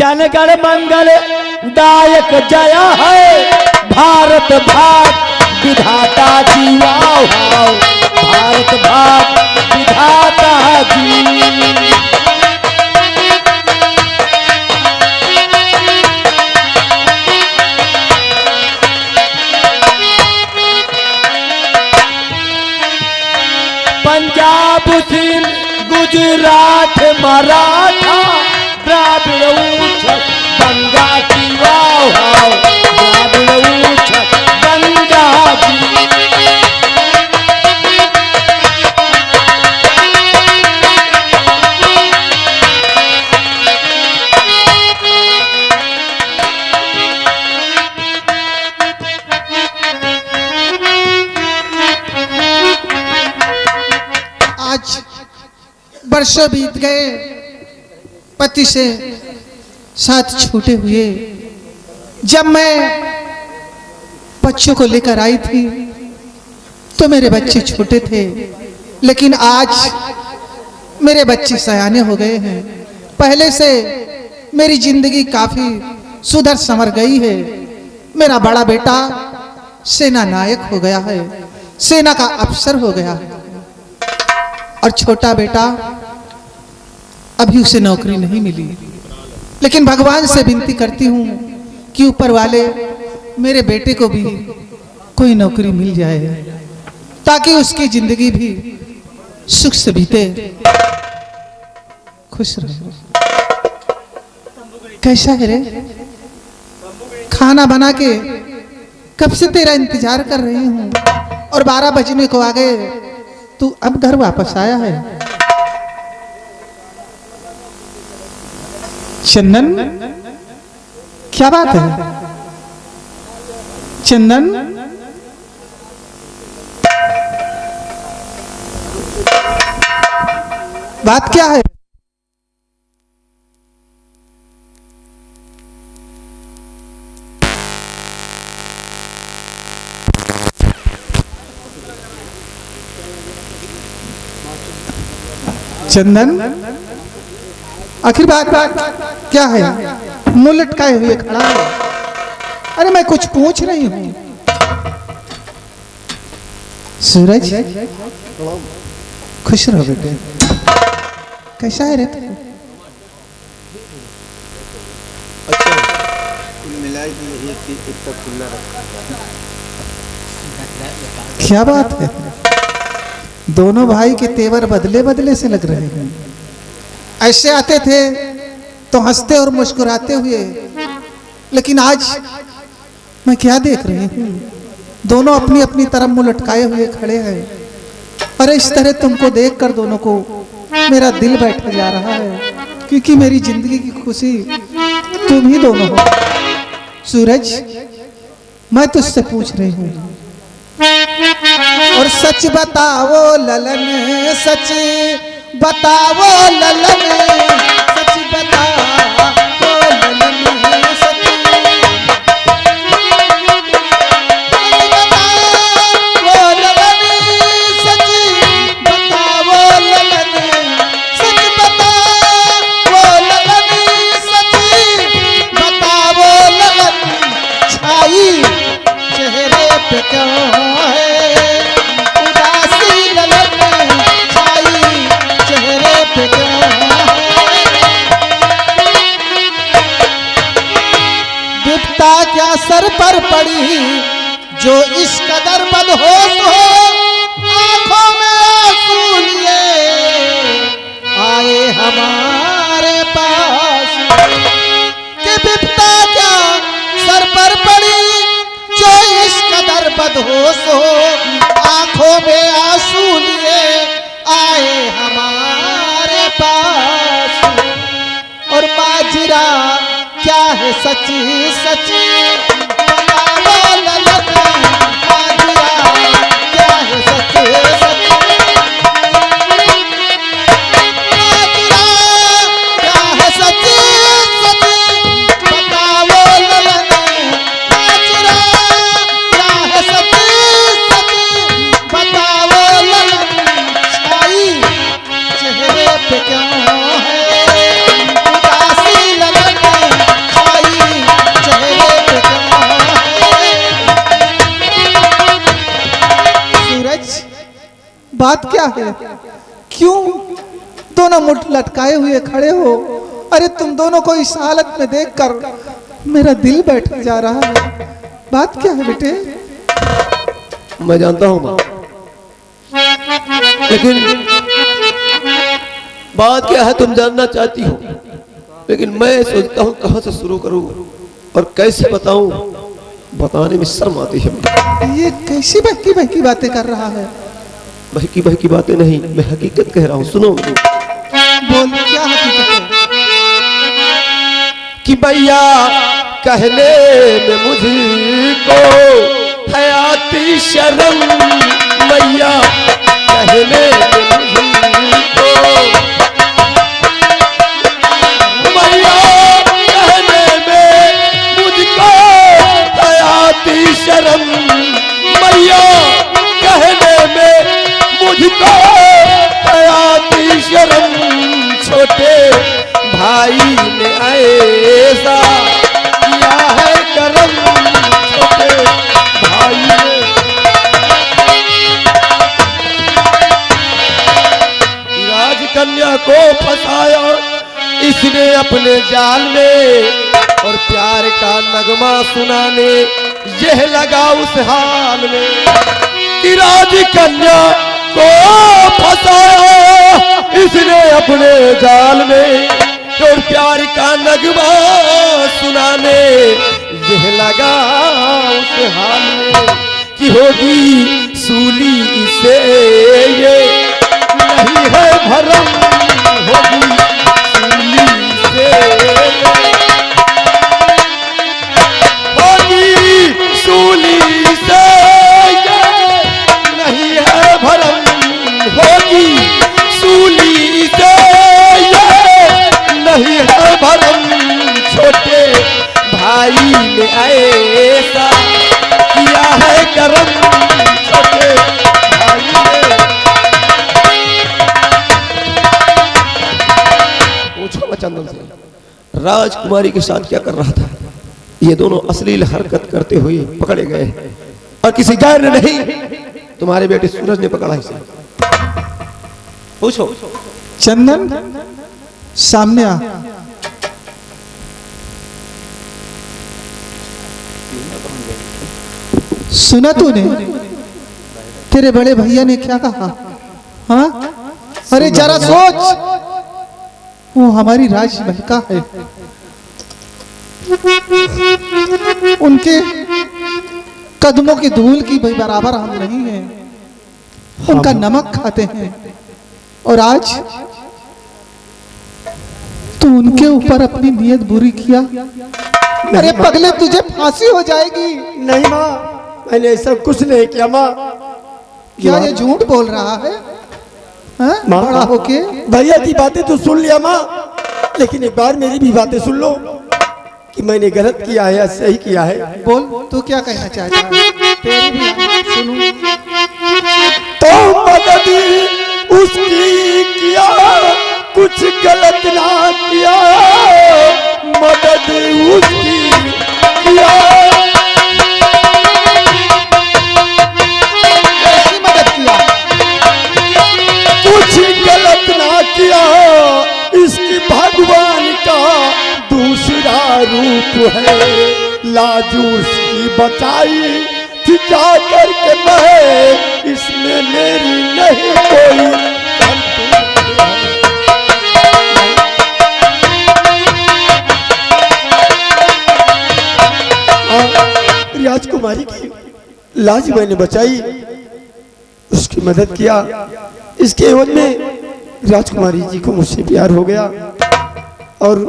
जनगण मंगल दायक जया है भारत भाग विधाता जी। आओ आओ भारत भाग विधाता जी। पंजाब सिंध गुजरात मराठा द्राविड़ उच्छल गंगा की। वाओ वाओ द्राविड़ उच्छल गंगा की। आज वर्षों बीत गए, पति से साथ छूटे हुए। जब मैं बच्चों को लेकर आई थी तो मेरे बच्चे छोटे थे, लेकिन आज मेरे बच्चे सयाने हो गए हैं। पहले से मेरी जिंदगी काफी सुधर संवर गई है। मेरा बड़ा बेटा सेना नायक हो गया है, सेना का अफसर हो गया है, और छोटा बेटा अभी उसे नौकरी नहीं मिली। लेकिन भगवान से विनती करती हूँ कि ऊपर वाले मेरे बेटे को भी कोई नौकरी मिल जाए, ताकि उसकी जिंदगी भी सुख से बीते, खुश रहे। कैसा है रे? खाना बना के कब से तेरा इंतजार कर रही हूँ, और 12 बजने को आ गए, तू अब घर वापस आया है। चंदन, क्या बात है चंदन? बात क्या है? चंदन, आखिर बात क्या है? मुंह लटकाए हुए खड़ा है। अरे मैं कुछ पूछ रही हूँ। सूरज, खुश रहो बेटे। कैसा है रे तू? क्या बात है? दोनों भाई के तेवर बदले बदले से लग रहे हैं। ऐसे आते थे तो हंसते और मुस्कुराते हुए, लेकिन आज मैं क्या देख रही हूँ? दोनों अपनी अपनी तरफ मुंह लटकाए हुए खड़े हैं। अरे इस तरह तुमको देखकर दोनों को मेरा दिल बैठ जा रहा है, क्योंकि मेरी जिंदगी की खुशी तुम ही दोनों हो। सूरज, मैं तुझसे पूछ रही हूँ, और सच बताओ ललन, सच बताओ ललन, सच बताओ ललन, सच बताओ ललन, सच बताओ ललन, सच बताओ ललन, सच बताओ ललन। छाई चेहरे पे क्यों है उदासी ललन, छाई चेहरे पे क्यों है? विपता क्या सर पर पड़ी जो इस कदर बदहोश हो, आंखों में आंसू लिए आए हमारे पास। कि विपता क्या सर पर पड़ी जो इस कदर बदहोश हो, आंखों में आंसू लिए आए हमारे पास। और माजरा क्या है सच्ची सच्ची बताओ ललन, माजरा क्या है सच्ची सच्ची, माजरा क्या है सच्ची सच्ची बताओ ललन, माजरा क्या है सच्ची सच्ची बताओ ललन। छाई चेहरे पे क्यों है उदासी ललन, क्या है? क्यों दोनों मुठ लटकाए हुए खड़े हो? अरे तुम दोनों को इस हालत में देखकर मेरा दिल बैठ जा रहा है। बात क्या है बेटे? मैं जानता हूं मां, लेकिन बात क्या है तुम जानना चाहती हो, लेकिन मैं सोचता हूं कहां से शुरू करूं और कैसे बताऊं। बताने में शर्म आती है। ये कैसी बहकी बहकी बातें कर रहा है? बहकी बहकी बातें नहीं, मैं हकीकत कह रहा हूं, सुनो। बोल, क्या हकीकत है? कि भैया कहने में मुझको है आती शर्म, मैया कहने में मुझको, मैया कहने में मुझको है आती शर्म, मैया कहने में मुझको है आती शर्म। छोटे भाई ने ऐसा किया है करम, छोटे भाई ने राजकन्या को फंसाया इसने अपने जाल में, और प्यार का नगमा सुनाने यह लगा उस हाल में। कि राजकन्या को फंसाया इसने अपने जाल में, और प्यार का नगमा सुनाने यह लगा उस हाल में। कि होगी सूली इसे ये नहीं है भरम, होगी सूली से, होगी सूली से ये नहीं है भरम, होगी सूली से ये नहीं है भरम। छोटे भाई ने ऐसा किया है करम, छोटे भाई ने। पूछो मैं चंदन से, राजकुमारी के साथ क्या कर रहा था? ये दोनों अश्लील हरकत करते हुए पकड़े गए, और किसी गैर ने नहीं, तुम्हारे बेटे सूरज ने पकड़ा इसे। पूछो। चंदन सामने आ। सुना तूने तेरे बड़े भैया ने क्या कहा? हाँ, अरे जरा सोच, वो हमारी राजमलिका है, उनके कदमों की धूल की भाई बराबर हम नहीं हैं, उनका नमक खाते हैं, और आज तू उनके ऊपर अपनी नीयत बुरी किया। अरे पगले तुझे फांसी हो जाएगी। नहीं माँ, मैंने ऐसा कुछ नहीं किया माँ। क्या ये झूठ बोल रहा है? हाँ? माँ, बड़ा होके भैया की बातें तो सुन लिया माँ, लेकिन एक बार मेरी भी बातें सुन लो कि मैंने गलत किया है या सही किया है। बोल, तू क्या कहना चाहता है? तेरी भी सुनूं। तो मदद उसकी किया, कुछ गलत ना किया, मदद उसकी किया। कैसी मदद किया? कुछ गलत ना किया, इसकी भगवान का दूसरा रूप है, लाज उसकी बचाई थी जा करके मैं, इसमें मेरी नहीं कोई राजकुमारी की लाज मैंने बचाई, उसकी मदद किया। इसके एवज में राजकुमारी जी को मुझसे प्यार हो गया और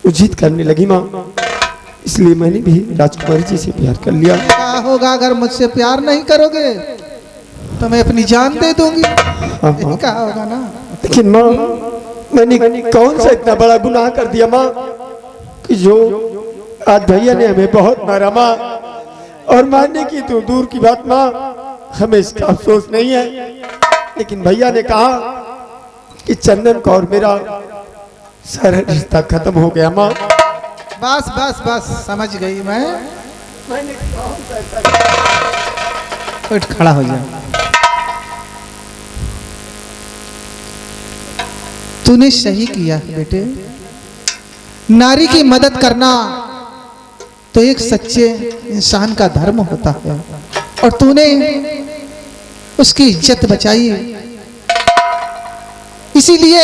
वो जिद करने लगी माँ, इसलिए मैंने भी राजकुमारी जी से प्यार कर लिया। क्या होगा अगर मुझसे प्यार नहीं करोगे तो मैं अपनी जान दे दूंगी। हाँ। क्या होगा ना। लेकिन माँ, मैंने कौन सा इतना बड़ा गुनाह कर दिया माँ कि जो आज भैया ने हमें बहुत मारा माँ, और मारने की तो दूर की बात माँ, हमें इसका अफसोस नहीं है, लेकिन भैया ने कहा कि चंदन का और मेरा सारा रिश्ता खत्म हो गया माँ। बस बस बस, समझ गई मैं। उठ खड़ा हो जा। तूने सही किया है बेटे। नारी की मदद करना तो एक सच्चे इंसान का धर्म होता है, और तूने उसकी इज्जत बचाई। इसीलिए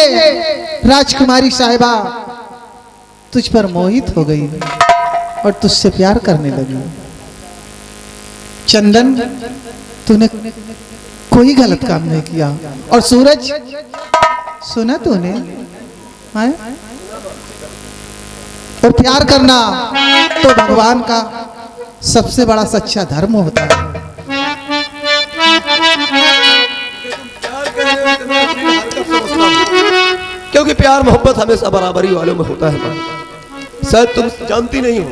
राजकुमारी साहिबा तुझ पर मोहित हो गई और तुझसे प्यार करने लगी। चंदन, तूने कोई गलत काम नहीं किया। और सूरज, सुना तूने? हाँ? और प्यार करना तो भगवान का सबसे बड़ा सच्चा धर्म होता है। क्योंकि प्यार मोहब्बत हमेशा बराबरी वालों में होता है। शायद तुम जानती नहीं हो,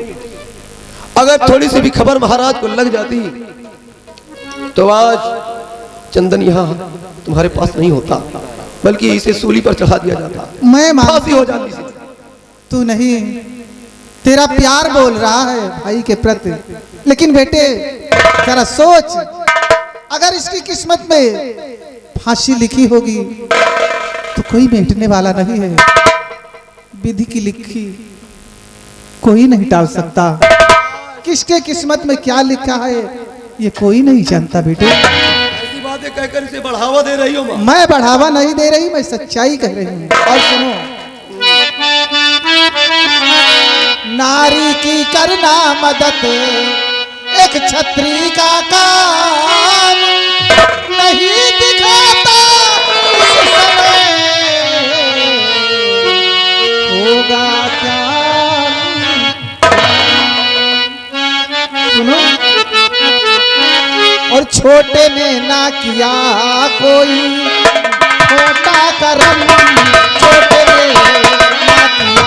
अगर थोड़ी सी भी खबर महाराज को लग जाती तो आज चंदन यहाँ तुम्हारे पास नहीं होता, बल्कि इसे सूली पर चढ़ा दिया जाता, मैं फांसी हो जाती थी। तू नहीं, तेरा प्यार बोल रहा है भाई के प्रति। लेकिन बेटे जरा सोच, अगर इसकी किस्मत में फांसी लिखी होगी तो कोई मिटने वाला नहीं है। विधि की लिखी कोई नहीं टाल सकता। किसके किस्मत में क्या लिखा है ये कोई नहीं जानता बेटे। ऐसी बातें कहकर इसे बढ़ावा दे रही हो मां? मैं बढ़ावा नहीं दे रही, मैं सच्चाई कह रही हूँ। और सुनो, नारी की करना मदद एक छत्री का काम नहीं दिखाता उस समय होगा क्या। सुनो, और छोटे ने ना किया कोई छोटा कर्म, छोटे ने ना किया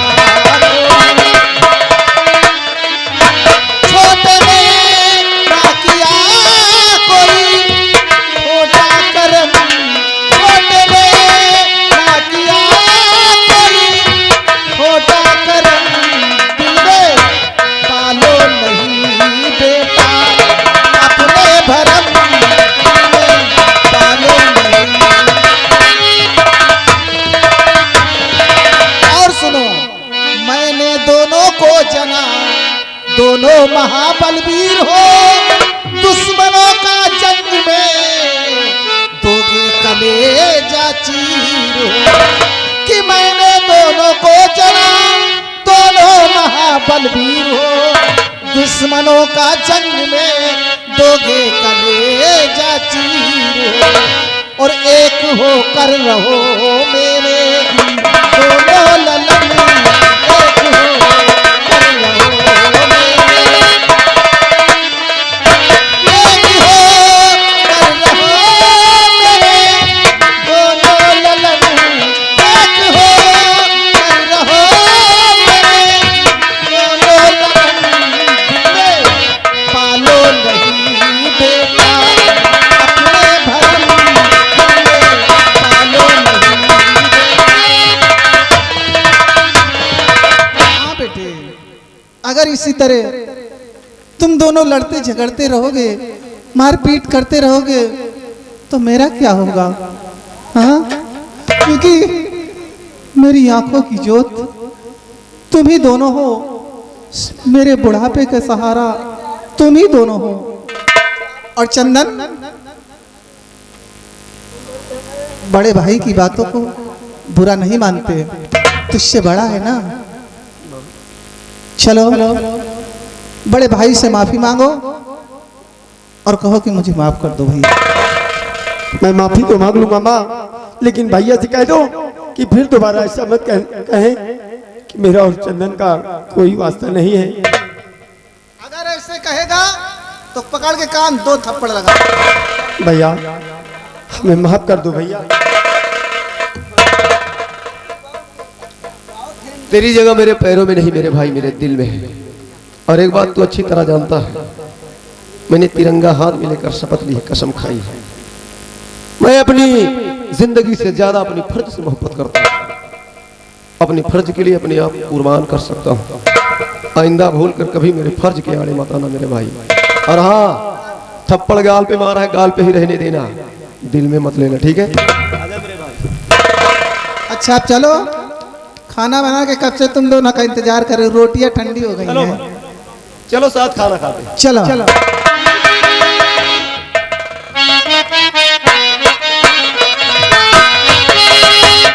दोनों महाबलवीर हो, दुश्मनों का जंग में दोगे कलेजा चीर हो। कि मैंने दोनों को जना, दोनों महाबलवीर हो, दुश्मनों का जंग में दोगे कलेजा चीर हो। और एक हो कर रहो मेरे दोनों ललन, एक हो अगर इसी तरह तुम दोनों लड़ते झगड़ते रहोगे, मारपीट करते रहोगे तो मेरा क्या होगा? हाँ, क्योंकि मेरी आंखों की जोत तुम ही दोनों हो, मेरे बुढ़ापे का सहारा तुम ही दोनों हो। और चंदन, बड़े भाई की बातों को बुरा नहीं मानते, तुझसे बड़ा है ना। चलो बड़े भाई से माफी मांगो और कहो कि मुझे माफ कर दो भैया। मैं माफी तो मांग लूंगा माँ, लेकिन भैया से कह दो कि फिर दोबारा ऐसा मत कहें कि मेरा और चंदन का कोई वास्ता नहीं है। अगर ऐसे कहेगा तो पकड़ के कान 2 थप्पड़ लगा। भैया हमें माफ कर दो भैया। तेरी जगह मेरे पैरों में नहीं मेरे भाई, मेरे दिल में है। और एक बात तू अच्छी तरह जानता है, मैंने तिरंगा हाथ में लेकर शपथ ली है, कसम खाई है, मैं अपनी जिंदगी से ज्यादा अपनी फर्ज से मोहब्बत करता हूँ। अपने फर्ज के लिए अपने आप कुर्बान कर सकता हूँ। आइंदा भूल कर कभी मेरे फर्ज के आड़े मत आना मेरे भाई। और हाँ, थप्पड़ गाल पे मारा है, गाल पे ही रहने देना, दिल में मत लेना, ठीक है? अच्छा आप चलो, खाना बना के कब से तुम दोनों का इंतजार कर रहे हो, रोटियां ठंडी हो गई चलो हैं। चलो साथ खाना खाते हैं। चलो